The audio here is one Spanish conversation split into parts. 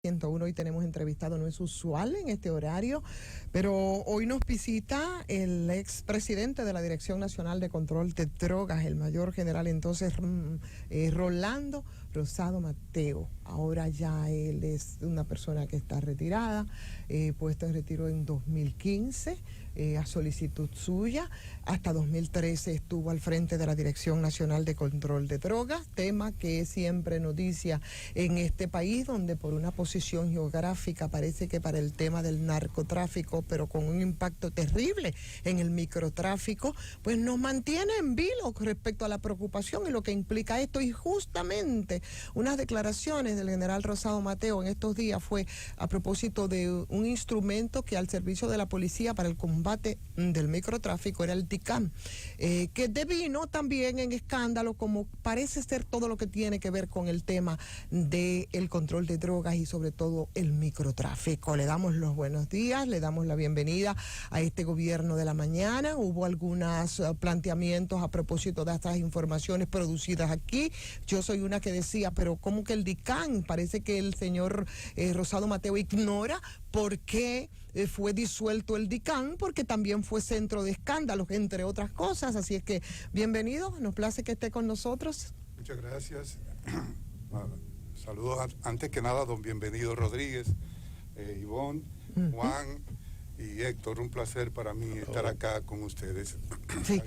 101. Hoy tenemos entrevistado, no es usual en este horario, pero hoy nos visita el expresidente de la Dirección Nacional de Control de Drogas, el mayor general entonces Rolando Rosado Mateo. Ahora ya él es una persona que está retirada, puesto en retiro en 2015, a solicitud suya. Hasta 2013 estuvo al frente de la Dirección Nacional de Control de Drogas, tema que es siempre noticia en este país, donde por una posición geográfica parece que para el tema del narcotráfico, pero con un impacto terrible en el microtráfico, pues nos mantiene en vilo respecto a la preocupación y lo que implica esto. Y justamente unas declaraciones del general Rosado Mateo en estos días fue a propósito de un instrumento que al servicio de la policía para el combate del microtráfico era el DICAM, que devino también en escándalo, como parece ser todo lo que tiene que ver con el tema del control de drogas y sobre todo el microtráfico. Le damos los buenos días, le damos la bienvenida a este gobierno de la mañana. Hubo algunos planteamientos a propósito de estas informaciones producidas aquí. Yo soy una que decía, pero ¿cómo que el DICAM? Parece que el señor Rosado Mateo ignora por qué fue disuelto el DICAM, porque también fue centro de escándalos, entre otras cosas. Así es que bienvenido, nos place que esté con nosotros. Muchas gracias. Saludos antes que nada, don Bienvenido Rodríguez, Ivonne, Juan y Héctor. Un placer para mí estar acá con ustedes. Sí.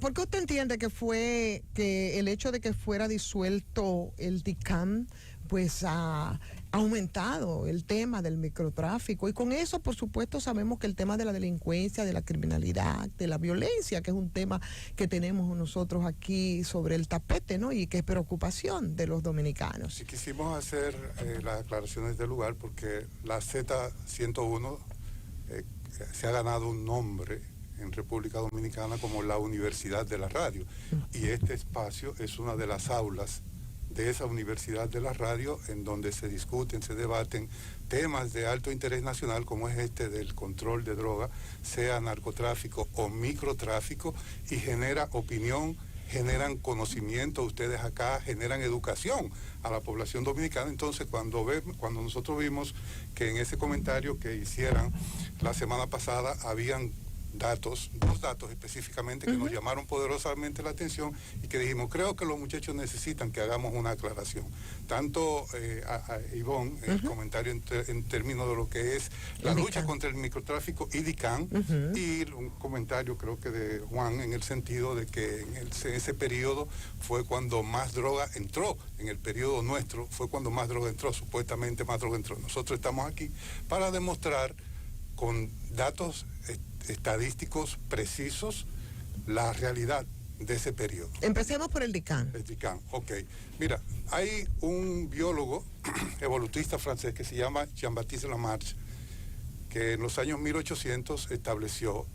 ¿Por qué usted entiende que el hecho de que fuera disuelto el DICAM pues ha aumentado el tema del microtráfico? Y con eso, por supuesto, sabemos que el tema de la delincuencia, de la criminalidad, de la violencia, que es un tema que tenemos nosotros aquí sobre el tapete, ¿no? Y que es preocupación de los dominicanos. Sí, quisimos hacer las aclaraciones del lugar porque la Z101 se ha ganado un nombre en República Dominicana como la Universidad de la Radio, y este espacio es una de las aulas de esa Universidad de la Radio, en donde se discuten, se debaten temas de alto interés nacional, como es este del control de droga, sea narcotráfico o microtráfico, y genera opinión, generan conocimiento. Ustedes acá generan educación a la población dominicana. Entonces, cuando nosotros vimos que en ese comentario que hicieran la semana pasada habían dos datos específicamente que nos llamaron poderosamente la atención, y que dijimos, creo que los muchachos necesitan que hagamos una aclaración. Tanto a Ivonne, el comentario en términos de lo que es la lucha contra el microtráfico y DICAM, y un comentario creo que de Juan en el sentido de que en ese periodo fue cuando más droga entró, en el periodo nuestro fue cuando más droga entró, supuestamente más droga entró. Nosotros estamos aquí para demostrar con datos estadísticos precisos la realidad de ese periodo. Empecemos por el DICAM. El DICAM, ok. Mira, hay un biólogo evolutista francés que se llama Jean-Baptiste Lamarche, que en los años 1800 estableció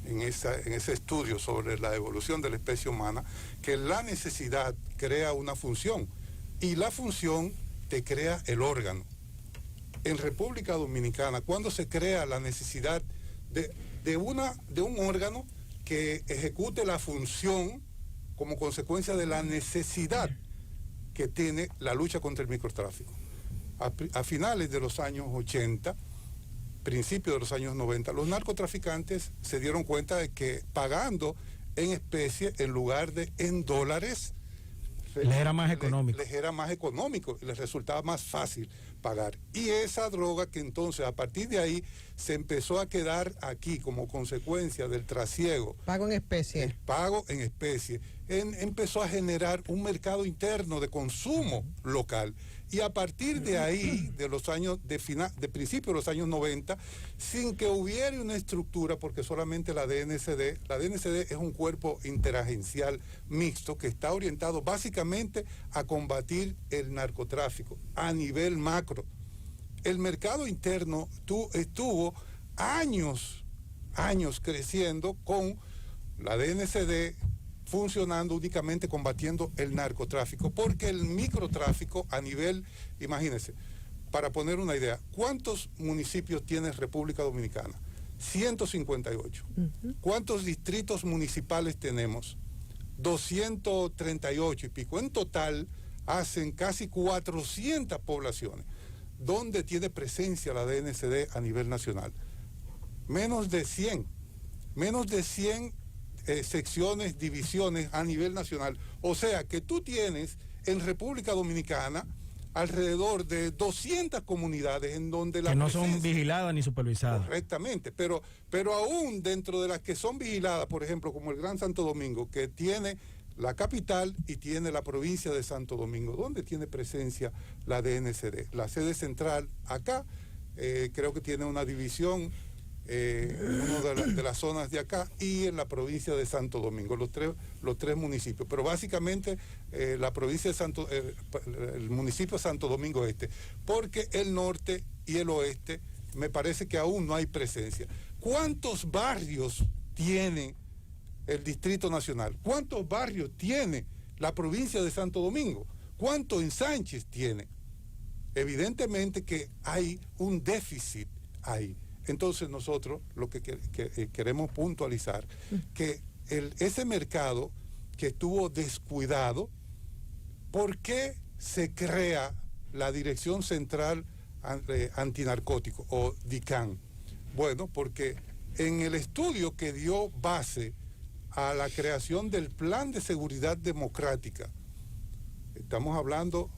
en ese estudio sobre la evolución de la especie humana que la necesidad crea una función y la función te crea el órgano. En República Dominicana, cuando se crea la necesidad de un órgano que ejecute la función como consecuencia de la necesidad que tiene la lucha contra el microtráfico. A finales de los años 80, principios de los años 90, los narcotraficantes se dieron cuenta de que pagando en especie en lugar de en dólares, les era más económico. Les era más económico y les resultaba más fácil pagar. Y esa droga que entonces a partir de ahí se empezó a quedar aquí como consecuencia del trasiego. Pago en especie. El pago en especie. Empezó a generar un mercado interno de consumo local. Y a partir de ahí, de los años, de principios de los años 90, sin que hubiera una estructura, porque solamente la DNCD es un cuerpo interagencial mixto que está orientado básicamente a combatir el narcotráfico a nivel macro. El mercado interno estuvo años creciendo con la DNCD funcionando únicamente combatiendo el narcotráfico, porque el microtráfico a nivel, imagínense, para poner una idea, ¿cuántos municipios tiene República Dominicana? 158. ¿Cuántos distritos municipales tenemos? 238 y pico. En total hacen casi 400 poblaciones. ¿dónde tiene presencia la DNCD a nivel nacional? Menos de 100 secciones, divisiones a nivel nacional. O sea que tú tienes en República Dominicana alrededor de 200 comunidades en donde la que no son vigiladas ni supervisadas. Correctamente, pero aún dentro de las que son vigiladas, por ejemplo, como el Gran Santo Domingo, que tiene la capital y tiene la provincia de Santo Domingo, ¿dónde tiene presencia la DNCD? La sede central acá, creo que tiene una división en una de las zonas de acá y en la provincia de Santo Domingo, los tres municipios, pero básicamente la provincia de el municipio de Santo Domingo Este, porque el norte y el oeste me parece que aún no hay presencia. ¿Cuántos barrios tiene el Distrito Nacional? ¿Cuántos barrios tiene la provincia de Santo Domingo? ¿Cuántos ensanches tiene? Evidentemente que hay un déficit ahí. Entonces nosotros lo que queremos puntualizar, que ese mercado que estuvo descuidado, ¿por qué se crea la Dirección Central Antinarcótico o DICAN? Bueno, porque en el estudio que dio base a la creación del Plan de Seguridad Democrática, estamos hablando,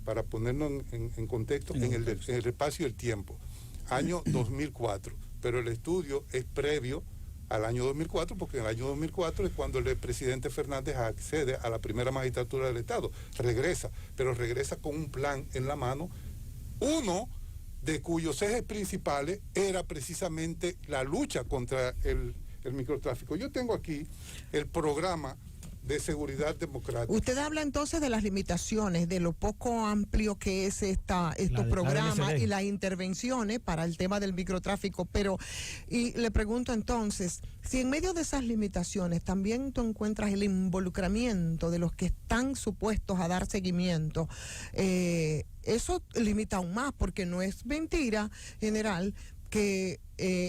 para ponernos en contexto, en el espacio del tiempo, año 2004, pero el estudio es previo al año 2004, porque en el año 2004 es cuando el presidente Fernández accede a la primera magistratura del Estado, pero regresa con un plan en la mano, uno de cuyos ejes principales era precisamente la lucha contra el microtráfico. Yo tengo aquí el programa de seguridad democrática. Usted habla entonces de las limitaciones, de lo poco amplio que es estos programas y las intervenciones para el tema del microtráfico, y le pregunto entonces, si en medio de esas limitaciones también tú encuentras el involucramiento de los que están supuestos a dar seguimiento, eso limita aún más, porque no es mentira, general, que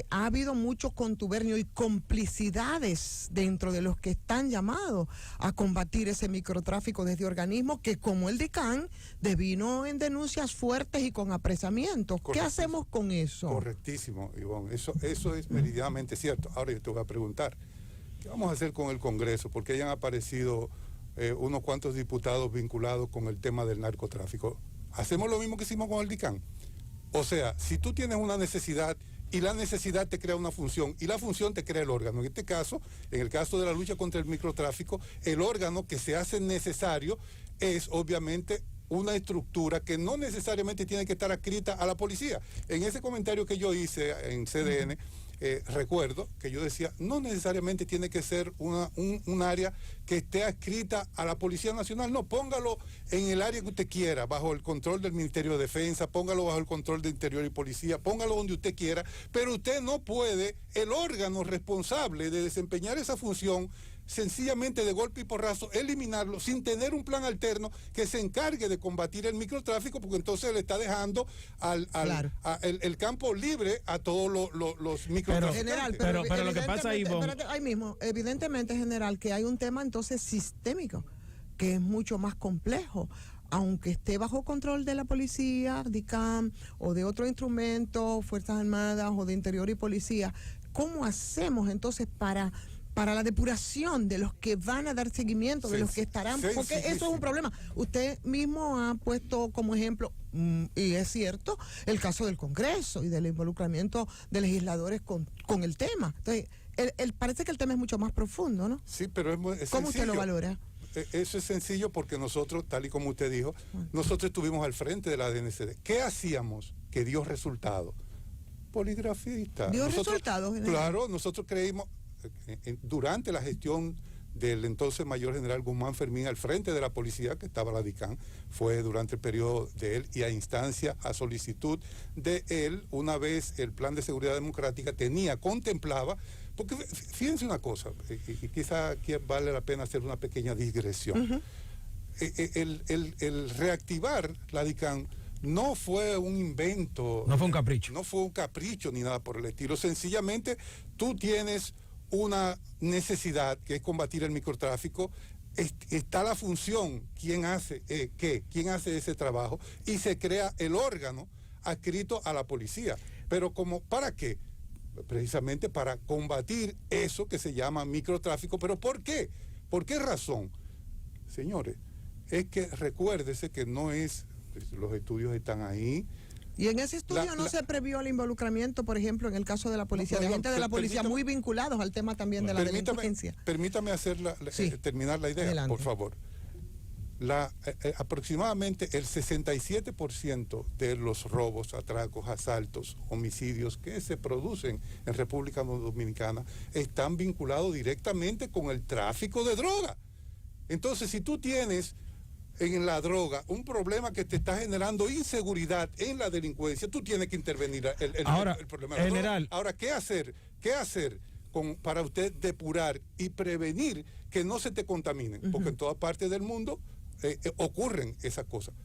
ha habido mucho contubernio y complicidades dentro de los que están llamados a combatir ese microtráfico desde organismos que, como el DICAN, devino en denuncias fuertes y con apresamientos. ¿Qué hacemos con eso? Correctísimo, Ivonne. Eso es meridianamente cierto. Ahora yo te voy a preguntar, ¿qué vamos a hacer con el Congreso? Porque hayan aparecido unos cuantos diputados vinculados con el tema del narcotráfico. ¿Hacemos lo mismo que hicimos con el DICAN? O sea, si tú tienes una necesidad y la necesidad te crea una función y la función te crea el órgano. En este caso, en el caso de la lucha contra el microtráfico, el órgano que se hace necesario es obviamente una estructura que no necesariamente tiene que estar adscrita a la policía. En ese comentario que yo hice en CDN, recuerdo que yo decía, no necesariamente tiene que ser un área que esté adscrita a la Policía Nacional, no, póngalo en el área que usted quiera, bajo el control del Ministerio de Defensa, póngalo bajo el control de Interior y Policía, póngalo donde usted quiera, pero usted no puede, el órgano responsable de desempeñar esa función, sencillamente de golpe y porrazo, eliminarlo sin tener un plan alterno que se encargue de combatir el microtráfico, porque entonces le está dejando el campo libre a todos los microtraficantes. Pero lo que pasa ahí, ahí mismo, evidentemente, general, que hay un tema entonces sistémico, que es mucho más complejo. Aunque esté bajo control de la policía, DICAM, o de otro instrumento, Fuerzas Armadas, o de Interior y Policía, ¿cómo hacemos entonces para la depuración de los que van a dar seguimiento, de los que estarán, porque eso es un problema? Usted mismo ha puesto como ejemplo, y es cierto, el caso del Congreso y del involucramiento de legisladores con el tema. Entonces, parece que el tema es mucho más profundo, ¿no? Sí, pero es ¿Cómo usted lo valora? Eso es sencillo porque nosotros, tal y como usted dijo, nosotros estuvimos al frente de la DNCD. ¿Qué hacíamos que dio resultado? Poligrafista. ¿Dio resultados? Claro, nosotros creímos, durante la gestión del entonces mayor general Guzmán Fermín al frente de la policía, que estaba la DICAN, fue durante el periodo de él y a instancia, a solicitud de él, una vez el plan de seguridad democrática contemplaba, porque fíjense una cosa, y quizá aquí vale la pena hacer una pequeña digresión. El reactivar la DICAN no fue un invento. No fue un capricho. No fue un capricho ni nada por el estilo. Sencillamente tú tienes una necesidad que es combatir el microtráfico. está la función, quién hace qué, quién hace ese trabajo, y se crea el órgano adscrito a la policía. Pero ¿para qué? Precisamente para combatir eso que se llama microtráfico. ¿Pero por qué? ¿Por qué razón? Señores, es que recuérdese que no es, los estudios están ahí. Y en ese estudio no se previó el involucramiento, por ejemplo, en el caso de la policía, de gente de la policía muy vinculados al tema también de la delincuencia. Permítame terminar la idea, adelante, por favor. Aproximadamente el 67% de los robos, atracos, asaltos, homicidios que se producen en República Dominicana están vinculados directamente con el tráfico de droga. Entonces, si tú tienes en la droga un problema que te está generando inseguridad en la delincuencia, tú tienes que intervenir el problema de la droga. Ahora, ¿qué hacer? Para usted depurar y prevenir que no se te contaminen? Porque en toda parte del mundo ocurren esas cosas.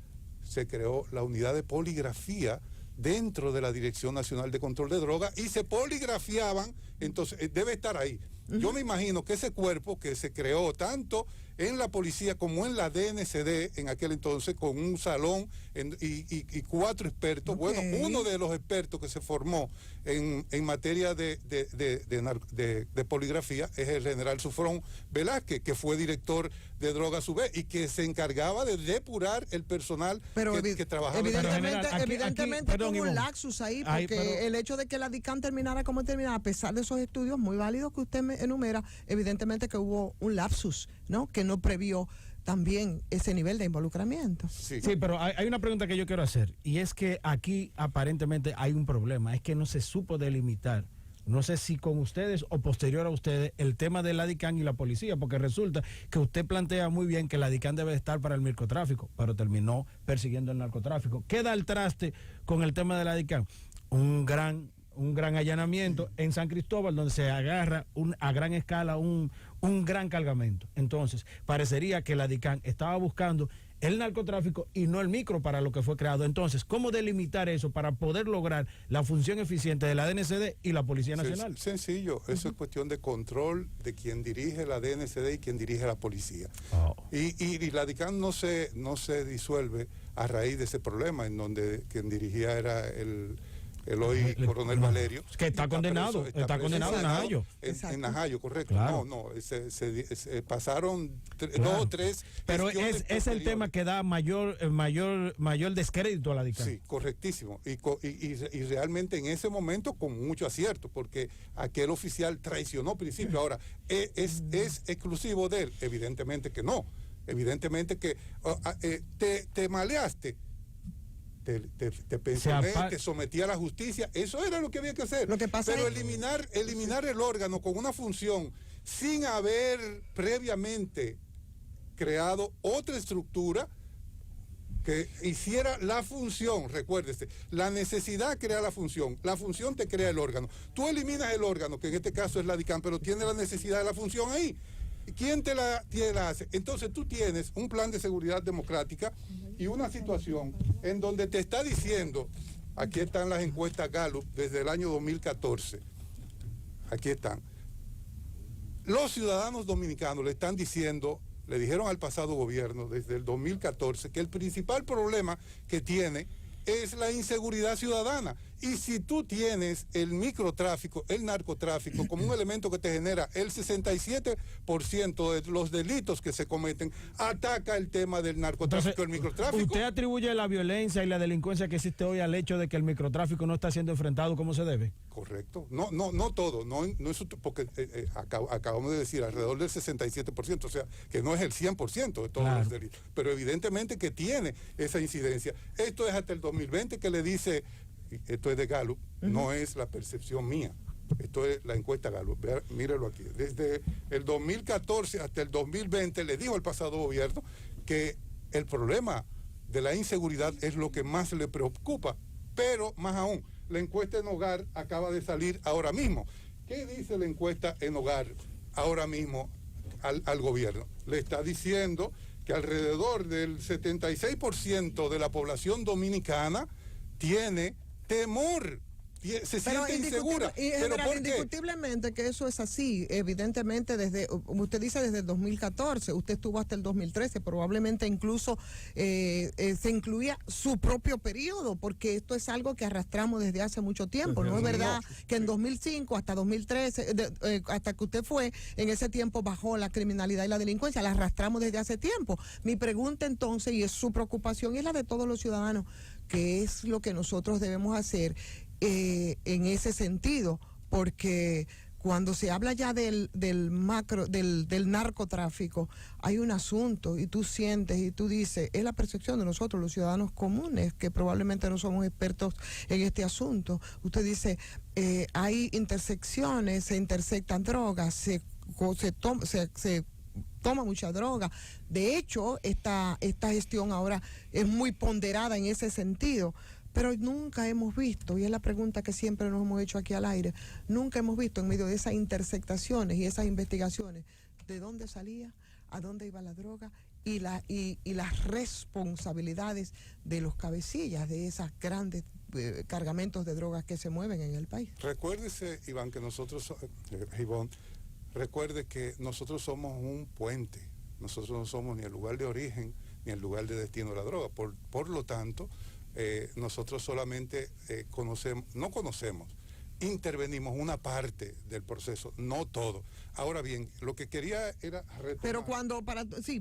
Se creó la unidad de poligrafía dentro de la Dirección Nacional de Control de Drogas y se poligrafiaban, entonces debe estar ahí. Yo me imagino que ese cuerpo que se creó tanto en la policía como en la DNCD en aquel entonces, con un salón y 4 expertos. Bueno, uno de los expertos que se formó en materia de poligrafía es el general Sufrón Velázquez, que fue director de drogas a su vez y que se encargaba de depurar el personal que trabajaba. Evidentemente hubo un laxus ahí, porque el hecho de que la DICAN terminara como terminara, a pesar de esos estudios muy válidos que usted me enumera, evidentemente que hubo un lapsus, ¿no? Que no previó también ese nivel de involucramiento. Sí, pero hay una pregunta que yo quiero hacer, y es que aquí aparentemente hay un problema, es que no se supo delimitar, no sé si con ustedes o posterior a ustedes, el tema de la DICAN y la policía, porque resulta que usted plantea muy bien que la DICAN debe estar para el microtráfico, pero terminó persiguiendo el narcotráfico. Queda al traste con el tema de la DICAN, un gran allanamiento en San Cristóbal, donde se agarra a gran escala un gran cargamento. Entonces, parecería que la DICAN estaba buscando el narcotráfico y no el micro para lo que fue creado. Entonces, ¿cómo delimitar eso para poder lograr la función eficiente de la DNCD y la Policía Nacional? Sencillo, eso es cuestión de control de quien dirige la DNCD y quien dirige la policía. Y la DICAN no se disuelve a raíz de ese problema, en donde quien dirigía era el hoy coronel Valerio, que está condenado, está condenado en Najayo. En Najayo, correcto. Claro. Se pasaron 2 o 3. Pero es el tema que da mayor descrédito a la DICAN. Sí, correctísimo. Y realmente en ese momento con mucho acierto, porque aquel oficial traicionó principio. Ahora, ¿es exclusivo de él? Evidentemente que no. Evidentemente que te maleaste. Te pensioné, te sometí a la justicia, eso era lo que había que hacer. Pero eliminar el órgano con una función sin haber previamente creado otra estructura que hiciera la función, recuérdese, la necesidad crea la función te crea el órgano. Tú eliminas el órgano, que en este caso es la DICAN, pero tiene la necesidad de la función ahí. ¿Quién te la hace? Entonces tú tienes un plan de seguridad democrática y una situación en donde te está diciendo, aquí están las encuestas Gallup desde el año 2014, aquí están, los ciudadanos dominicanos le están diciendo, le dijeron al pasado gobierno desde el 2014 que el principal problema que tiene es la inseguridad ciudadana. Y si tú tienes el microtráfico, el narcotráfico, como un elemento que te genera el 67% de los delitos que se cometen, ataca el tema del narcotráfico y el microtráfico. ¿Usted atribuye la violencia y la delincuencia que existe hoy al hecho de que el microtráfico no está siendo enfrentado como se debe? Correcto. No todo. No es porque acabamos de decir alrededor del 67%, o sea, que no es el 100% de todos los delitos. Pero evidentemente que tiene esa incidencia. Esto es hasta el 2020 que le dice... Esto es de Gallup, no es la percepción mía. Esto es la encuesta Gallup. Mírelo aquí. Desde el 2014 hasta el 2020 le dijo al pasado gobierno que el problema de la inseguridad es lo que más le preocupa. Pero más aún, la encuesta en hogar acaba de salir ahora mismo. ¿Qué dice la encuesta en hogar ahora mismo al gobierno? Le está diciendo que alrededor del 76% de la población dominicana tiene temor se siente insegura. ¿Pero por qué? Indiscutiblemente que eso es así. Evidentemente, usted dice desde el 2014, usted estuvo hasta el 2013, probablemente incluso se incluía su propio periodo, porque esto es algo que arrastramos desde hace mucho tiempo. No es verdad que en 2005 hasta 2013, hasta que usted fue, en ese tiempo bajó la criminalidad y la delincuencia, la arrastramos desde hace tiempo. Mi pregunta entonces, y es su preocupación y es la de todos los ciudadanos, ¿qué es lo que nosotros debemos hacer en ese sentido? Porque cuando se habla ya del narcotráfico, hay un asunto y tú sientes y tú dices, es la percepción de nosotros, los ciudadanos comunes, que probablemente no somos expertos en este asunto. Usted dice, hay intersecciones, se intersectan drogas, se toma mucha droga. De hecho, esta gestión ahora es muy ponderada en ese sentido. Pero nunca hemos visto, y es la pregunta que siempre nos hemos hecho aquí al aire, nunca hemos visto en medio de esas intersectaciones y esas investigaciones de dónde salía, a dónde iba la droga y las responsabilidades de los cabecillas de esas grandes cargamentos de drogas que se mueven en el país. Recuérdese, Iván, que nosotros, recuerde que nosotros somos un puente. Nosotros no somos ni el lugar de origen ni el lugar de destino de la droga. Por lo tanto, nosotros solamente intervenimos una parte del proceso, no todo. Ahora bien, lo que quería era retomar. Pero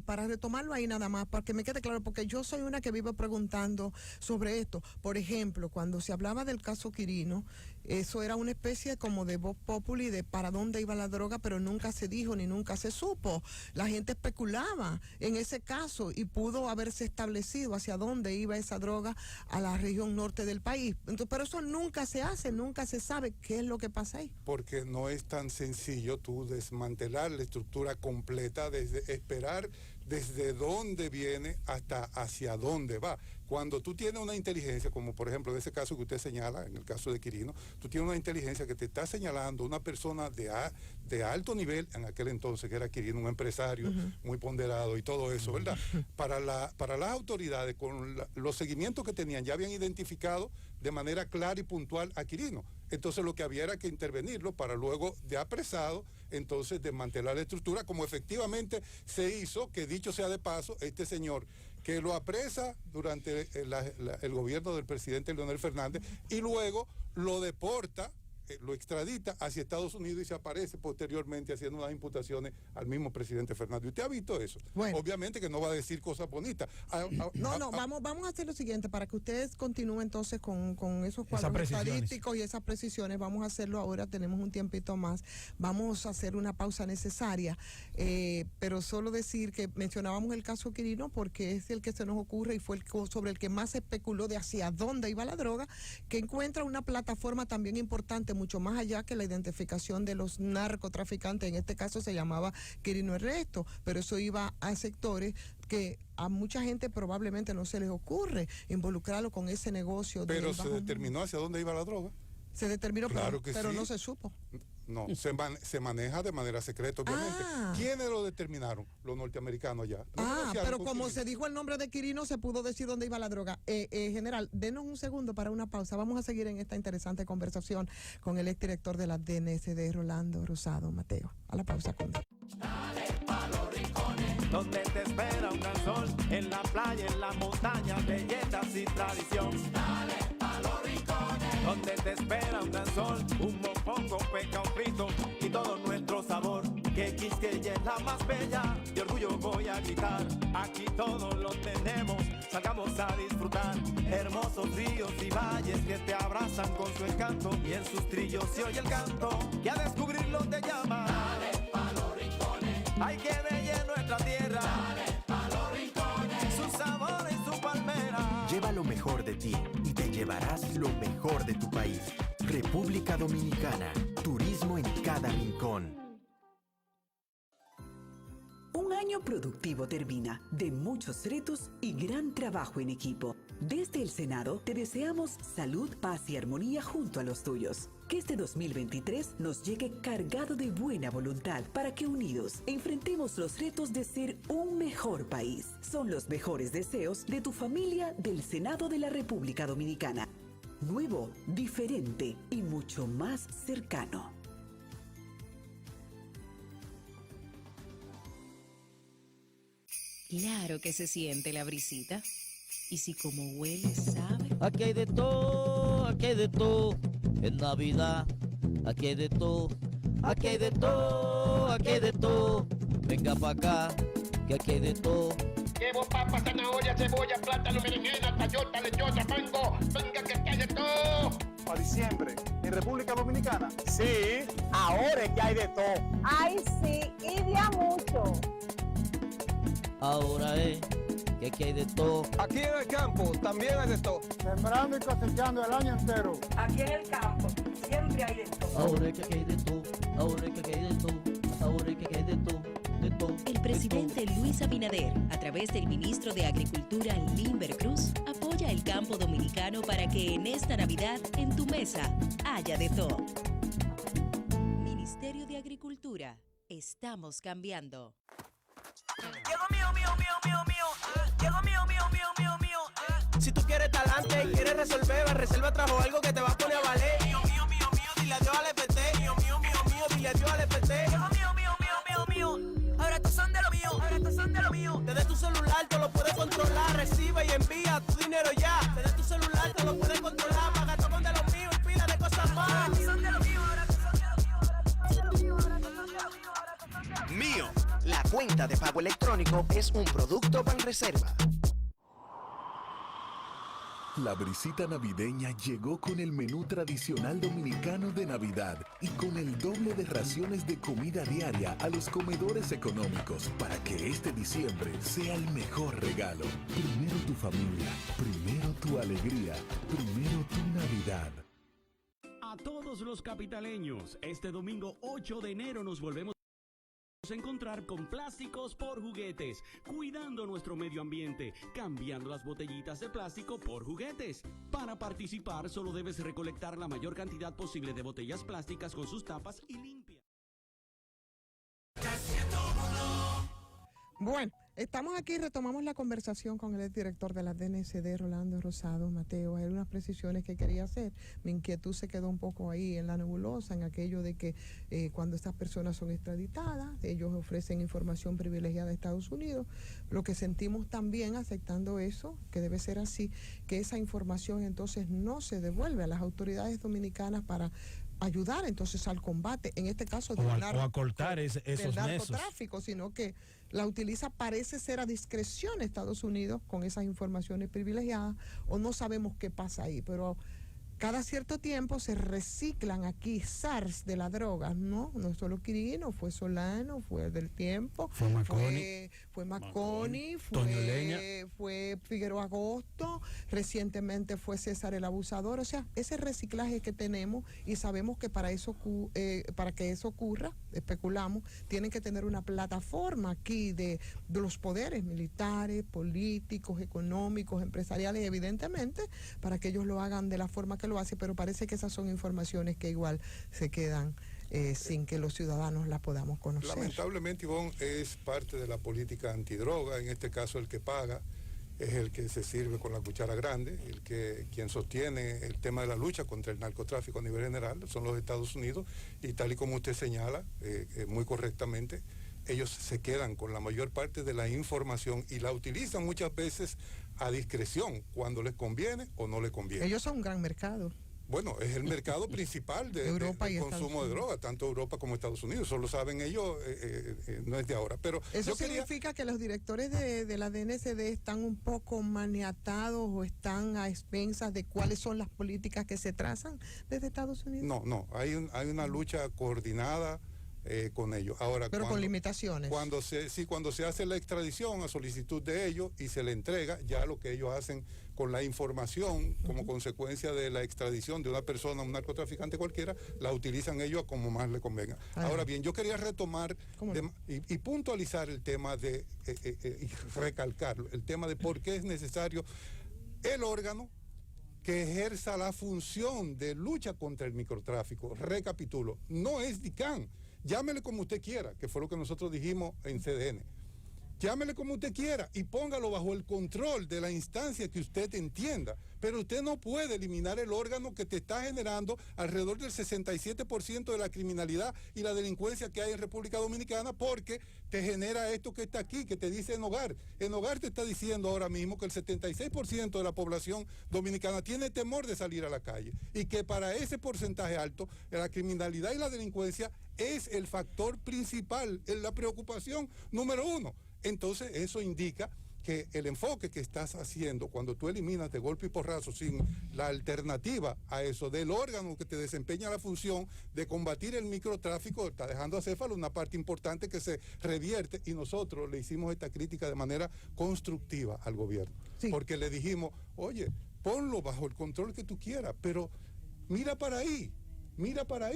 para retomarlo ahí nada más, para que me quede claro, porque yo soy una que vivo preguntando sobre esto. Por ejemplo, cuando se hablaba del caso Quirino, eso era una especie como de voz populi de para dónde iba la droga, pero nunca se dijo ni nunca se supo. La gente especulaba en ese caso y pudo haberse establecido hacia dónde iba esa droga a la región norte del país. Entonces, pero eso nunca se hace, nunca se sabe qué es lo que pasa ahí. Porque no es tan sencillo tú desmantelar la estructura completa, esperar desde dónde viene hasta hacia dónde va. Cuando tú tienes una inteligencia, como por ejemplo de ese caso que usted señala, en el caso de Quirino, tú tienes una inteligencia que te está señalando una persona de alto nivel, en aquel entonces que era Quirino, un empresario muy ponderado y todo eso, ¿verdad? Para las autoridades, con los seguimientos que tenían, ya habían identificado de manera clara y puntual a Quirino. Entonces lo que había era que intervenirlo para luego de apresado, entonces desmantelar la estructura, como efectivamente se hizo, que dicho sea de paso, este señor que lo apresa durante el gobierno del presidente Leonel Fernández y luego lo deporta, lo extradita hacia Estados Unidos y se aparece posteriormente haciendo unas imputaciones al mismo presidente Fernández. ¿Usted ha visto eso? Bueno. Obviamente que no va a decir cosas bonitas. Vamos a hacer lo siguiente, para que ustedes continúen entonces con esos cuadros estadísticos y esas precisiones. Vamos a hacerlo ahora, tenemos un tiempito más. Vamos a hacer una pausa necesaria, pero solo decir que mencionábamos el caso Quirino porque es el que se nos ocurre y fue sobre el que más se especuló de hacia dónde iba la droga, que encuentra una plataforma también importante, mucho más allá que la identificación de los narcotraficantes. En este caso se llamaba Quirino Ernesto, pero eso iba a sectores que a mucha gente probablemente no se les ocurre involucrarlo con ese negocio. Pero se determinó hacia dónde iba la droga. Se determinó, claro, pero sí. No se supo. No, se maneja de manera secreta, obviamente. ¿Quiénes lo determinaron? Los norteamericanos ya. Pero como se dijo el nombre de Quirino, se pudo decir dónde iba la droga. General, denos un segundo para una pausa. Vamos a seguir en esta interesante conversación con el exdirector de la DNCD, Rolando Rosado Mateo. A la pausa con él. Dale pa' los rincones, donde te espera un gran sol, en la playa, en la montaña, belletas y tradición. Dale pa' los rincones, donde te espera un gran sol, un mopongo, peca, un frito y todo nuestro sabor. Que Quisqueya es la más bella, de orgullo voy a gritar. Aquí todo lo tenemos, salgamos a disfrutar. Hermosos ríos y valles que te abrazan con su encanto, y en sus trillos se oye el canto, que a descubrirlo te llama. Dale pa' los rincones, hay que bella en nuestra tierra. Dale pa' los rincones, su sabor y su palmera. Lleva lo mejor de ti y te llevarás lo mejor de tu país. República Dominicana, turismo en cada rincón. Un año productivo termina, de muchos retos y gran trabajo en equipo. Desde el Senado te deseamos salud, paz y armonía junto a los tuyos. Que este 2023 nos llegue cargado de buena voluntad para que unidos enfrentemos los retos de ser un mejor país. Son los mejores deseos de tu familia del Senado de la República Dominicana. nuevo, diferente y mucho más cercano. Claro que se siente la brisita. Y si como huele, sabe. Aquí hay de todo, aquí hay de todo. En Navidad, aquí hay de todo. Aquí hay de todo, aquí hay de todo. Venga pa' acá, que aquí hay de todo. Llevo papa, zanahoria, cebolla, plátano, berenjena, tayota, lechosa, mango. Venga que aquí hay de todo. Para diciembre, en República Dominicana. Sí, ahora es que hay de todo. Ay, sí, y de a mucho. Ahora es que aquí hay de todo. Aquí en el campo también hay de todo. Sembrando y cosechando el año entero. Aquí en el campo siempre hay de todo. Ahora es que aquí hay de todo. Ahora es que aquí hay de todo. Ahora es que aquí hay de todo. De todo. El presidente Luis Abinader, a través del ministro de Agricultura Limber Cruz, apoya el campo dominicano para que en esta Navidad en tu mesa haya de todo. Ministerio de Agricultura, estamos cambiando. Llegó mío, mío, mío, mío, mío. Llegó mío, mío, mío, mío, mío. Si tú quieres talante y quieres resolver, Reserva trajo algo que te va a poner a valer. Mío, mío, mío, mío, dile adiós al EPT. Mío, mío, mío, mío, dile adiós al EPT. Llegó mío, mío, mío, mío, mío. Ahora estos son de lo mío, ahora estos son de lo mío. Desde tu celular te lo puedes controlar. Recibe y envía tu dinero ya. Desde tu celular te lo puedes controlar. Paga todo con de lo mío y pila de cosas más. Ahora estos son de lo mío, ahora estos son de lo mío, ahora estos son de lo mío, ahora estos son de lo mío, ahora estos son de lo mío. Mío. La cuenta de pago electrónico es un producto Banreserva. La brisita navideña llegó con el menú tradicional dominicano de Navidad y con el doble de raciones de comida diaria a los comedores económicos para que este diciembre sea el mejor regalo. Primero tu familia, primero tu alegría, primero tu Navidad. A todos los capitaleños, este domingo 8 de enero nos volvemos a encontrar con Plásticos por Juguetes, cuidando nuestro medio ambiente, cambiando las botellitas de plástico por juguetes. Para participar solo debes recolectar la mayor cantidad posible de botellas plásticas con sus tapas y limpias. Bueno, estamos aquí, retomamos la conversación con el exdirector de la DNCD, Rolando Rosado. Mateo, hay unas precisiones que quería hacer. Mi inquietud se quedó un poco ahí en la nebulosa, en aquello de que cuando estas personas son extraditadas, ellos ofrecen información privilegiada a Estados Unidos. Lo que sentimos también, aceptando eso, que debe ser así, que esa información entonces no se devuelve a las autoridades dominicanas para ayudar entonces al combate, en este caso o a cortar esos del nexos, narcotráfico, sino que la utiliza, parece ser a discreción Estados Unidos con esas informaciones privilegiadas, o no sabemos qué pasa ahí, pero cada cierto tiempo se reciclan aquí SARS de la droga, ¿no? No es solo Quirino, fue Solano, fue Del Tiempo, fue Maconi, Toño Leña, fue Figueroa Agosto, recientemente fue César el Abusador. O sea, ese reciclaje que tenemos, y sabemos que para que eso ocurra, especulamos, tienen que tener una plataforma aquí de los poderes militares, políticos, económicos, empresariales, evidentemente, para que ellos lo hagan de la forma que lo hace, pero parece que esas son informaciones que igual se quedan sin que los ciudadanos las podamos conocer. Lamentablemente, Ivonne, es parte de la política antidroga. En este caso, el que paga es el que se sirve con la cuchara grande, quien sostiene el tema de la lucha contra el narcotráfico a nivel general son los Estados Unidos, y tal y como usted señala muy correctamente, ellos se quedan con la mayor parte de la información y la utilizan muchas veces a discreción, cuando les conviene o no les conviene. Ellos son un gran mercado. Bueno, es el mercado principal del consumo de droga, tanto Europa como Estados Unidos. Eso lo saben ellos, no es de ahora. Pero eso significa que los directores de la DNCD están un poco maniatados o están a expensas de cuáles son las políticas que se trazan desde Estados Unidos. No, hay una lucha coordinada con ellos. Ahora, pero con limitaciones. Cuando se hace la extradición a solicitud de ellos y se le entrega, ya lo que ellos hacen con la información como consecuencia de la extradición de una persona, un narcotraficante cualquiera, la utilizan ellos como más le convenga. Ahora bien, yo quería retomar y puntualizar el tema y recalcarlo, el tema de por qué es necesario el órgano que ejerza la función de lucha contra el microtráfico. Recapitulo, no es DICAN, llámele como usted quiera, que fue lo que nosotros dijimos en CDN. llámele como usted quiera y póngalo bajo el control de la instancia que usted entienda. Pero usted no puede eliminar el órgano que te está generando alrededor del 67% de la criminalidad y la delincuencia que hay en República Dominicana, porque te genera esto que está aquí, que te dice En Hogar. En Hogar te está diciendo ahora mismo que el 76% de la población dominicana tiene temor de salir a la calle y que para ese porcentaje alto la criminalidad y la delincuencia es el factor principal, es la preocupación número uno. Entonces eso indica que el enfoque que estás haciendo cuando tú eliminas de golpe y porrazo sin la alternativa a eso del órgano que te desempeña la función de combatir el microtráfico, está dejando a Céfalo una parte importante que se revierte, y nosotros le hicimos esta crítica de manera constructiva al gobierno, porque le dijimos, oye, ponlo bajo el control que tú quieras, pero mira para ahí,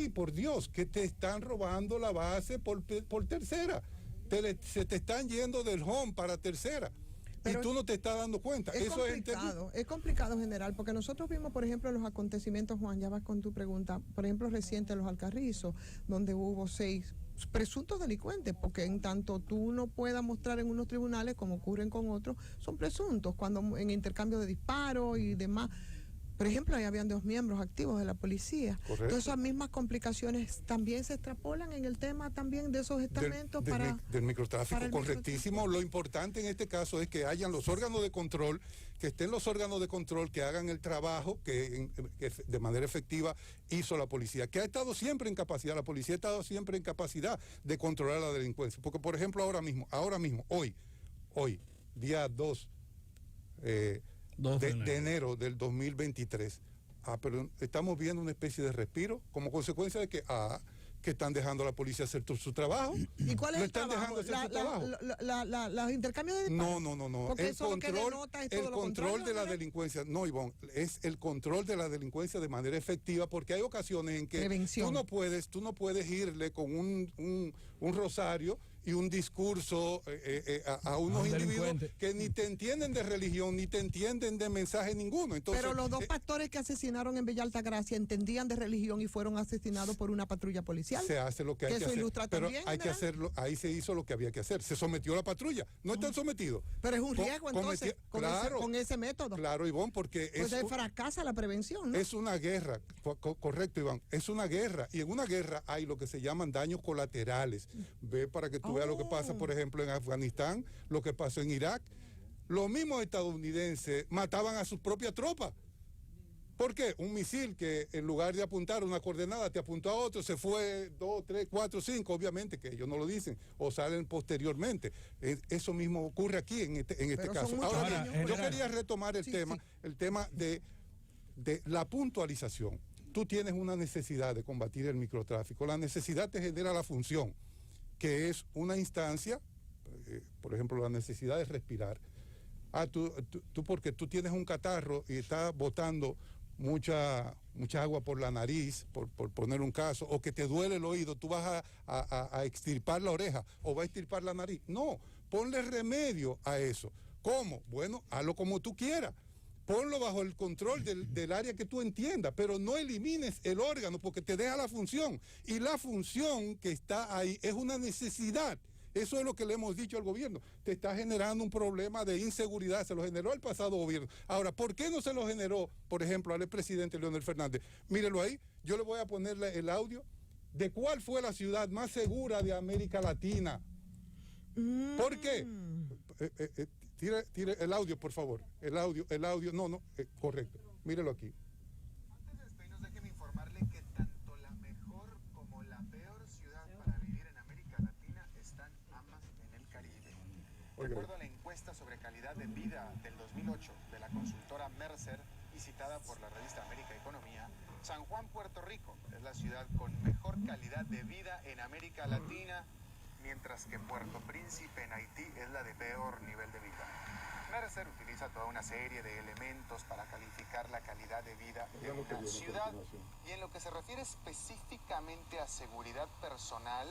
por Dios, que te están robando la base por tercera, se te están yendo del home para tercera. Pero y tú no te estás dando cuenta. Es complicado, general, porque nosotros vimos, por ejemplo, los acontecimientos, Juan, ya vas con tu pregunta, por ejemplo, reciente Los Alcarrizos, donde hubo 6 presuntos delincuentes, porque en tanto tú no puedas mostrar en unos tribunales, como ocurren con otros, son presuntos, cuando en intercambio de disparos y demás. Por ejemplo, ahí habían 2 miembros activos de la policía. Correcto. Entonces, esas mismas complicaciones también se extrapolan en el tema también de esos estamentos del microtráfico, correctísimo. Lo importante en este caso es que hayan los órganos de control, que estén los órganos de control que hagan el trabajo que de manera efectiva hizo la policía, que ha estado siempre en capacidad, la policía ha estado siempre en capacidad de controlar la delincuencia. Porque, por ejemplo, ahora mismo, hoy, día 2 de enero del 2023. Pero estamos viendo una especie de respiro como consecuencia de que están dejando a la policía hacer su trabajo. ¿Y cuál es ¿No el están trabajo? dejando hacer su trabajo? ¿Los intercambios de disparos? No. Porque El eso control, lo que denota es todo el lo control contrario, de la ¿no? delincuencia, no, Ivonne, es el control de la delincuencia de manera efectiva, porque hay ocasiones en que tú no puedes irle con un rosario y un discurso a unos individuos que ni te entienden de religión, ni te entienden de mensaje ninguno. Entonces, pero los 2 pastores que asesinaron en Villa Altagracia entendían de religión y fueron asesinados por una patrulla policial. Se hace lo que hay que hacer. Pero también, hay que hacerlo, ahí se hizo lo que había que hacer. Se sometió a la patrulla. No están sometidos. Pero es un riesgo entonces con ese método. Claro, Ivonne, porque pues fracasa la prevención, ¿no? Es una guerra, correcto, Iván, es una guerra, y en una guerra hay lo que se llaman daños colaterales. Ve para que tú veas lo que pasa, por ejemplo, en Afganistán, lo que pasó en Irak. Los mismos estadounidenses mataban a sus propias tropas. ¿Por qué? Un misil que en lugar de apuntar una coordenada te apuntó a otro, se fue 2, 3, 4, 5, obviamente que ellos no lo dicen o salen posteriormente. Eso mismo ocurre aquí en este caso. Ahora bien, yo quería retomar el tema de la puntualización. Tú tienes una necesidad de combatir el microtráfico. La necesidad te genera la función, que es una instancia, por ejemplo, la necesidad de respirar. Tú porque tú tienes un catarro y estás botando mucha agua por la nariz, por poner un caso, o que te duele el oído, tú vas a extirpar la oreja o vas a extirpar la nariz. No, ponle remedio a eso. ¿Cómo? Bueno, hazlo como tú quieras. Ponlo bajo el control del área que tú entiendas, pero no elimines el órgano porque te deja la función. Y la función que está ahí es una necesidad. Eso es lo que le hemos dicho al gobierno. Te está generando un problema de inseguridad. Se lo generó el pasado gobierno. Ahora, ¿por qué no se lo generó, por ejemplo, al expresidente Leonel Fernández? Mírelo ahí. Yo le voy a ponerle el audio de cuál fue la ciudad más segura de América Latina. ¿Por qué? Tire el audio, por favor. El audio. No, correcto. Mírelo aquí. Antes de despedirnos, déjeme informarle que tanto la mejor como la peor ciudad para vivir en América Latina están ambas en el Caribe. De acuerdo a la encuesta sobre calidad de vida del 2008 de la consultora Mercer y citada por la revista América Economía, San Juan, Puerto Rico, es la ciudad con mejor calidad de vida en América Latina, mientras que Puerto Príncipe en Haití es la de peor nivel de vida. Mercer utiliza toda una serie de elementos para calificar la calidad de vida de una ciudad, y en lo que se refiere específicamente a seguridad personal,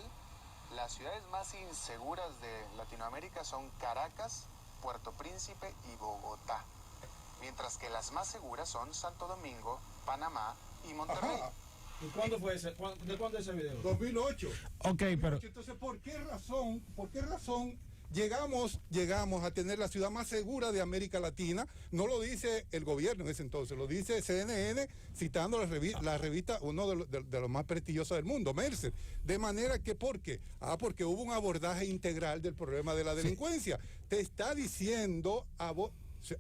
las ciudades más inseguras de Latinoamérica son Caracas, Puerto Príncipe y Bogotá, mientras que las más seguras son Santo Domingo, Panamá y Monterrey. Ajá. ¿Y cuándo fue ese? ¿De cuándo es ese video? 2008. Ok, pero... Entonces, ¿por qué razón llegamos a tener la ciudad más segura de América Latina. No lo dice el gobierno en ese entonces, lo dice CNN, citando la revista, uno de los más prestigiosos del mundo, Mercer. De manera que, ¿por qué? Porque hubo un abordaje integral del problema de la delincuencia. Te está diciendo a vos,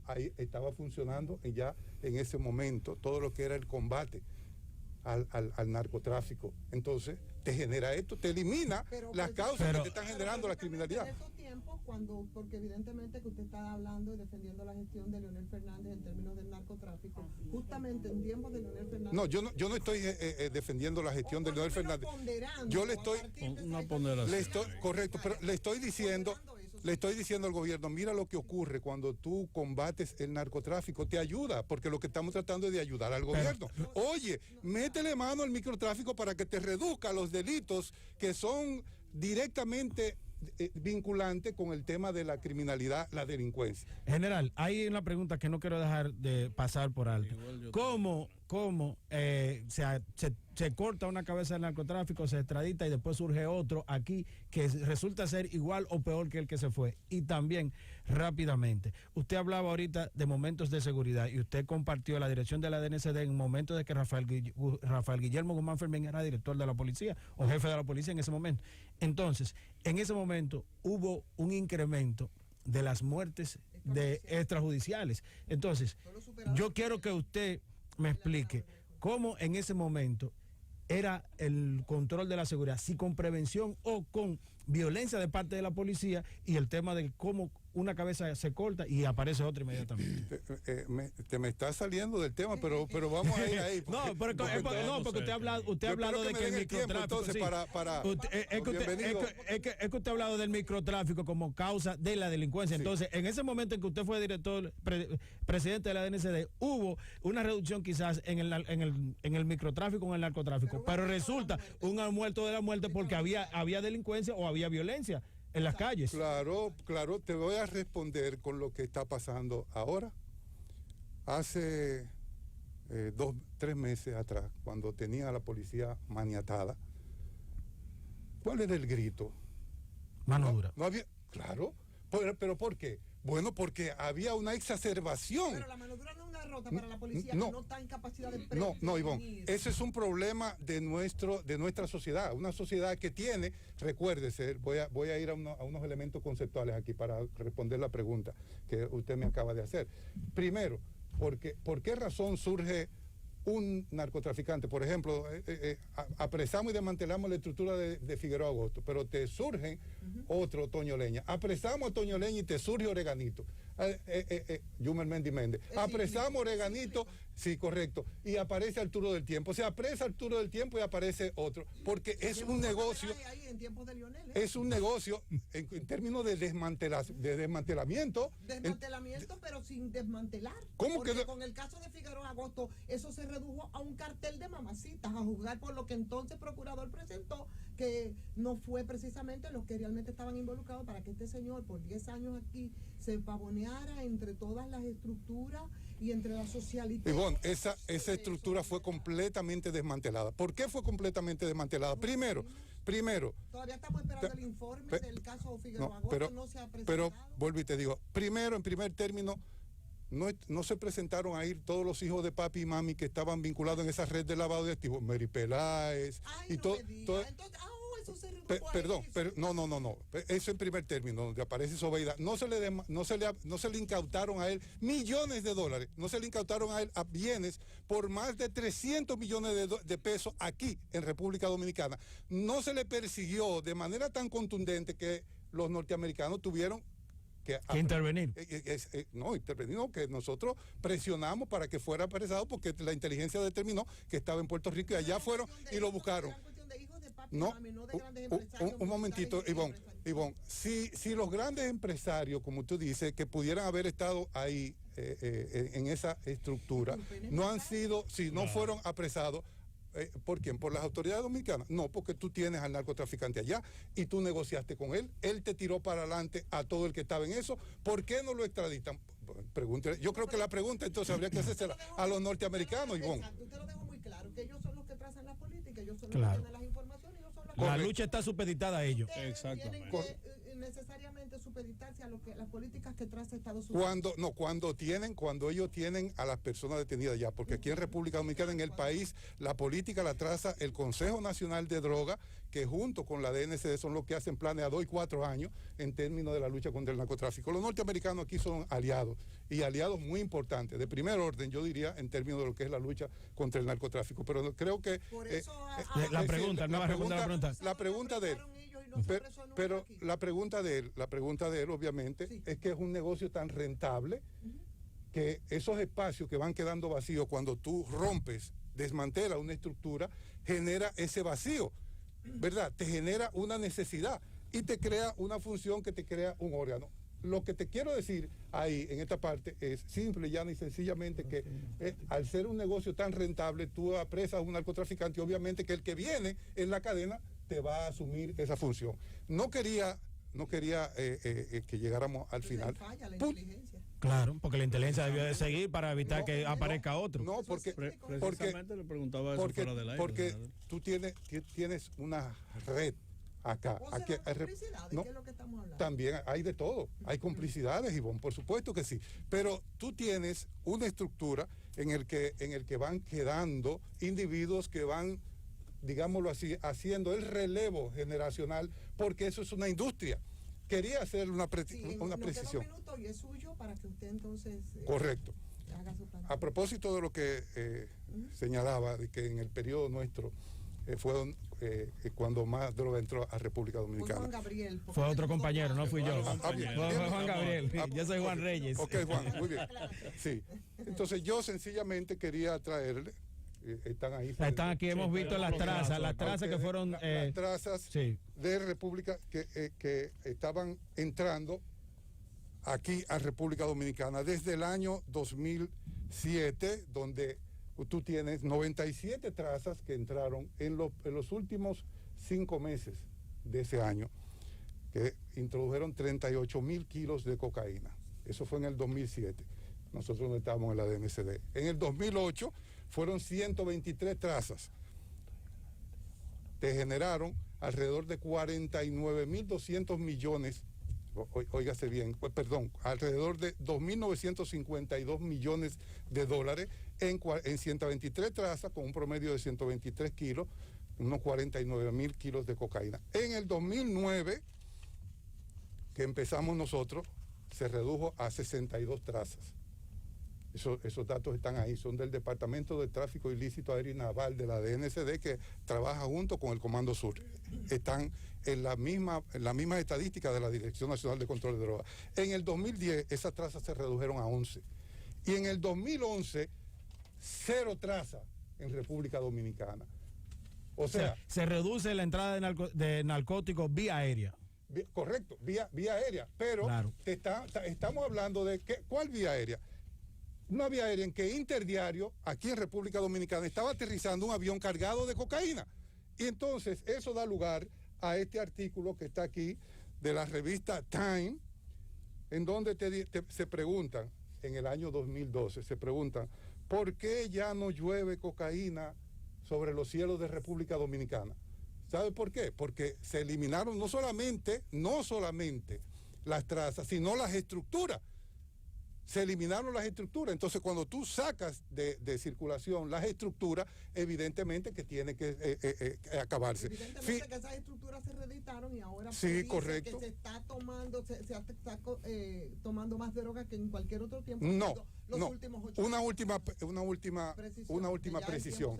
ahí estaba funcionando ya en ese momento todo lo que era el combate al narcotráfico. Entonces te genera esto, te elimina las causas que te están generando la criminalidad. En estos tiempos, porque evidentemente que usted está hablando y defendiendo la gestión de Leonel Fernández en términos del narcotráfico, justamente en tiempos de Leonel Fernández. No, yo no estoy defendiendo la gestión de Leonel Fernández. Yo le estoy, correcto, pero le estoy diciendo al gobierno, mira lo que ocurre cuando tú combates el narcotráfico, te ayuda, porque lo que estamos tratando es de ayudar al gobierno. Oye, métele mano al microtráfico para que te reduzca los delitos que son directamente vinculantes con el tema de la criminalidad, la delincuencia. General, hay una pregunta que no quiero dejar de pasar por alto. ¿Cómo se corta una cabeza del narcotráfico, se extradita y después surge otro aquí que resulta ser igual o peor que el que se fue? Y también, rápidamente, usted hablaba ahorita de momentos de seguridad y usted compartió la dirección de la DNCD en momentos de que Rafael Guillermo Guzmán Fermín era director de la policía o jefe de la policía en ese momento. Entonces, en ese momento hubo un incremento de las muertes extrajudiciales. Entonces, yo quiero que usted me explique cómo en ese momento era el control de la seguridad, si con prevención o con violencia de parte de la policía, y el tema de cómo una cabeza se corta y aparece otra inmediatamente. Me está saliendo del tema, pero vamos a ir ahí. Porque usted ha hablado de que el microtráfico, es que usted ha hablado del microtráfico como causa de la delincuencia. Entonces, en ese momento en que usted fue director, presidente de la DNCD, hubo una reducción quizás en el microtráfico, en el narcotráfico, pero resulta un aumento de la muerte porque había delincuencia o había violencia en las calles. Claro, te voy a responder con lo que está pasando ahora. Hace 2-3 meses atrás, cuando tenía a la policía maniatada, ¿cuál era el grito? Mano dura. No había, claro, pero ¿por qué? Bueno, porque había una exacerbación. Pero la mano dura no es una derrota para la policía, que no está en capacidad de prevenir. No, Ivonne, ese es un problema de nuestra sociedad, una sociedad que tiene, recuérdese, voy a ir a unos elementos conceptuales aquí para responder la pregunta que usted me acaba de hacer. Primero, ¿por qué razón surge un narcotraficante? Por ejemplo, apresamos y desmantelamos la estructura de Figueroa Agosto, pero te surge otro Toño Leña. Apresamos a Toño Leña y te surge Oreganito. Yumer Mendy Méndez. Apresamos Oreganito, sí, correcto, y aparece Arturo del Tiempo. Se apresa Arturo del Tiempo y aparece otro, porque es un negocio. Es un negocio en términos de desmantelamiento. Desmantelamiento, pero sin desmantelar. ¿Cómo que con el caso de Figueroa Agosto, eso se redujo a un cartel de mamacitas, a juzgar por lo que entonces el procurador presentó, que no fue precisamente los que realmente estaban involucrados para que este señor por 10 años aquí se pavoneara entre todas las estructuras y entre la socialidad. Ivonne, esa estructura fue completamente desmantelada. ¿Por qué fue completamente desmantelada? Primero. Todavía estamos esperando el informe del caso Figueroa Agosto, no se ha presentado. Pero vuelvo y te digo, primero, en primer término, no se presentaron a ir todos los hijos de papi y mami que estaban vinculados en esa red de lavado de activos, Mary Peláez y todo. Perdón, pero no. Eso en primer término, donde aparece Sobeida. No se le incautaron a él millones de dólares, no se le incautaron a él a bienes por más de 300 millones de pesos aquí en República Dominicana. No se le persiguió de manera tan contundente que los norteamericanos tuvieron que intervenir. Intervenir, que nosotros presionamos para que fuera apresado porque la inteligencia determinó que estaba en Puerto Rico y allá fueron y lo buscaron. No, un momentito, Ivonne, si los grandes empresarios, como tú dices, que pudieran haber estado ahí en esa estructura, no fueron apresados, ¿por quién? ¿Por las autoridades dominicanas? No, porque tú tienes al narcotraficante allá y tú negociaste con él te tiró para adelante a todo el que estaba en eso. ¿Por qué no lo extraditan? Pregúntele. Yo creo que la pregunta entonces habría que hacerse a los norteamericanos, Ivonne. Exacto, usted lo dejó muy claro, que ellos son los que trazan las políticas, ellos son los que tienen las informaciones, ellos son los que... La lucha está supeditada a ellos. Exacto. necesariamente supeditarse a lo que las políticas que traza Estados Unidos. Cuando ellos tienen a las personas detenidas ya, porque aquí en República Dominicana, en el país, la política la traza el Consejo Nacional de Drogas, que junto con la DNCD son los que hacen planes a 2 y 4 años en términos de la lucha contra el narcotráfico. Los norteamericanos aquí son aliados, y aliados muy importantes, de primer orden, yo diría, en términos de lo que es la lucha contra el narcotráfico. Pero creo que... la pregunta de él, pero la pregunta de él, obviamente, es que es un negocio tan rentable que esos espacios que van quedando vacíos cuando tú rompes, desmantelas una estructura, genera ese vacío, ¿verdad? Te genera una necesidad y te crea una función que te crea un órgano. Lo que te quiero decir ahí, en esta parte, es simple, llana y sencillamente que al ser un negocio tan rentable, tú apresas a un narcotraficante, obviamente que el que viene en la cadena te va a asumir esa función. No quería que llegáramos al final. Falla la inteligencia. Claro, porque la inteligencia debió de seguir para evitar que aparezca otro. No, porque precisamente le preguntaba eso fuera del aire. Porque tú tienes una red acá. O sea, aquí, complicidades, ¿qué es lo que estamos hablando? También hay de todo. Hay complicidades, Ivonne, por supuesto que sí. Pero tú tienes una estructura en el que van quedando individuos que van, digámoslo así, haciendo el relevo generacional, porque eso es una industria. Quería hacer una precisión. Queda un minuto y es suyo para que usted entonces... Correcto. Haga su plan. A propósito de lo que señalaba, de que en el periodo nuestro fue cuando más droga entró a República Dominicana. Fue Juan Gabriel. Fue otro compañero, no fui yo. Bien. Fue Juan Gabriel. Yo soy Juan Reyes. Ok, Juan, muy bien. Sí. Entonces yo sencillamente quería traerle... Están ahí. Están aquí, hemos visto las trazas que fueron... las trazas de República que estaban entrando aquí a República Dominicana desde el año 2007, donde tú tienes 97 trazas que entraron en los últimos 5 meses de ese año, que introdujeron 38,000 kilos de cocaína. Eso fue en el 2007. Nosotros no estábamos en la DNCD. En el 2008 fueron 123 trazas. Te generaron alrededor de 49.200 millones, óigase bien, alrededor de 2.952 millones de dólares en 123 trazas con un promedio de 123 kilos, unos 49.000 kilos de cocaína. En el 2009, que empezamos nosotros, se redujo a 62 trazas. Esos datos están ahí, son del Departamento de Tráfico Ilícito Aéreo y Naval de la DNCD, que trabaja junto con el Comando Sur. Están en la misma estadística de la Dirección Nacional de Control de Drogas. En el 2010 esas trazas se redujeron a 11. Y en el 2011, 0 trazas en República Dominicana. O sea, se reduce la entrada de narcóticos vía aérea. Correcto, vía aérea. Pero claro, estamos hablando de ¿cuál vía aérea? Una vía aérea en que interdiario, aquí en República Dominicana, estaba aterrizando un avión cargado de cocaína. Y entonces eso da lugar a este artículo que está aquí de la revista Time, en donde se preguntan, en el año 2012, se preguntan, ¿por qué ya no llueve cocaína sobre los cielos de República Dominicana? ¿Sabe por qué? Porque se eliminaron no solamente las trazas, sino las estructuras. Se eliminaron las estructuras. Entonces, cuando tú sacas de circulación las estructuras, evidentemente que tiene que acabarse. Evidentemente que esas estructuras se reeditaron y ahora correcto, que se está tomando, se está tomando más droga que en cualquier otro tiempo. Los últimos 8 años. Una última precisión.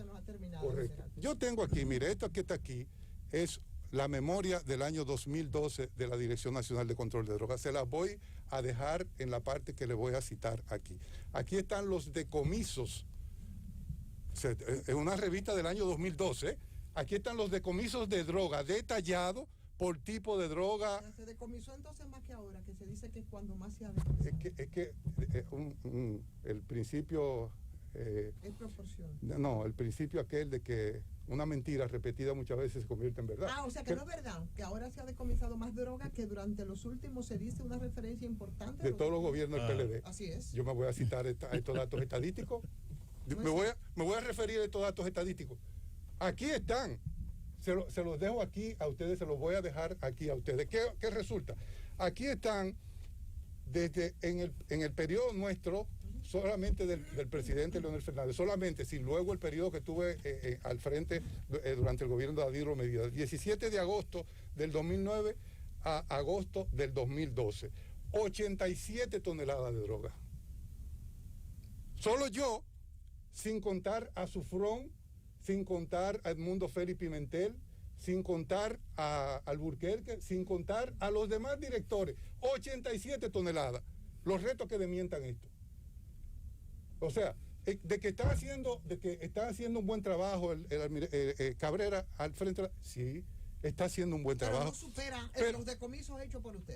Correcto. Yo tengo aquí, mire, esto que está aquí es la memoria del año 2012 de la Dirección Nacional de Control de Drogas. Se las voy a dejar en la parte que le voy a citar aquí. Aquí están los decomisos. Es una revista del año 2012. Aquí están los decomisos de droga detallados por tipo de droga. Se decomisó entonces más que ahora, que se dice que es cuando más se ha decomisado. Es que el principio... es proporción. No, el principio aquel de que una mentira repetida muchas veces se convierte en verdad. O sea que no es verdad, que ahora se ha decomisado más droga que durante los últimos, se dice una referencia importante de todos los gobiernos del PLD. Así es. Yo me voy a citar estos datos estadísticos. Me voy a referir a estos datos estadísticos. Aquí están. se los dejo aquí a ustedes, se los voy a dejar aquí a ustedes. ¿Qué resulta? Aquí están, desde en el periodo nuestro, solamente del presidente Leonel Fernández, solamente, sin luego el periodo que tuve al frente durante el gobierno de David Romero, 17 de agosto del 2009 a agosto del 2012, 87 toneladas de droga. Solo yo, sin contar a Sufrón, sin contar a Edmundo Félix Pimentel, sin contar a Alburquerque, sin contar a los demás directores, 87 toneladas. Los retos que desmientan esto. O sea, de que está haciendo un buen trabajo el Cabrera al frente, sí, está haciendo un buen trabajo. Pero no supera los decomisos hechos por usted.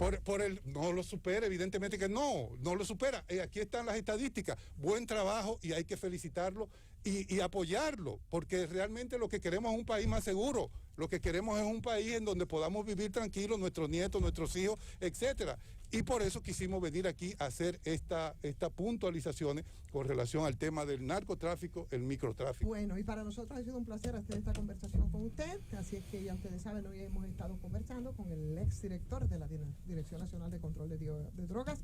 No lo supera, evidentemente que no lo supera. Aquí están las estadísticas. Buen trabajo y hay que felicitarlo y apoyarlo, porque realmente lo que queremos es un país más seguro. Lo que queremos es un país en donde podamos vivir tranquilos, nuestros nietos, nuestros hijos, etcétera. Y por eso quisimos venir aquí a hacer estas puntualizaciones con relación al tema del narcotráfico, el microtráfico. Bueno, y para nosotros ha sido un placer hacer esta conversación con usted. Así es que ya ustedes saben, hoy hemos estado conversando con el exdirector de la Dirección Nacional de Control de Drogas,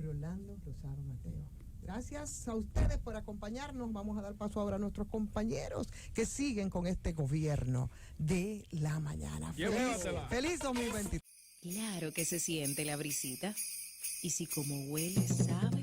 Rolando Rosado Mateo. Gracias a ustedes por acompañarnos. Vamos a dar paso ahora a nuestros compañeros que siguen con este gobierno de la mañana. Feliz 2023. Claro que se siente la brisita. Y si como huele, sabe.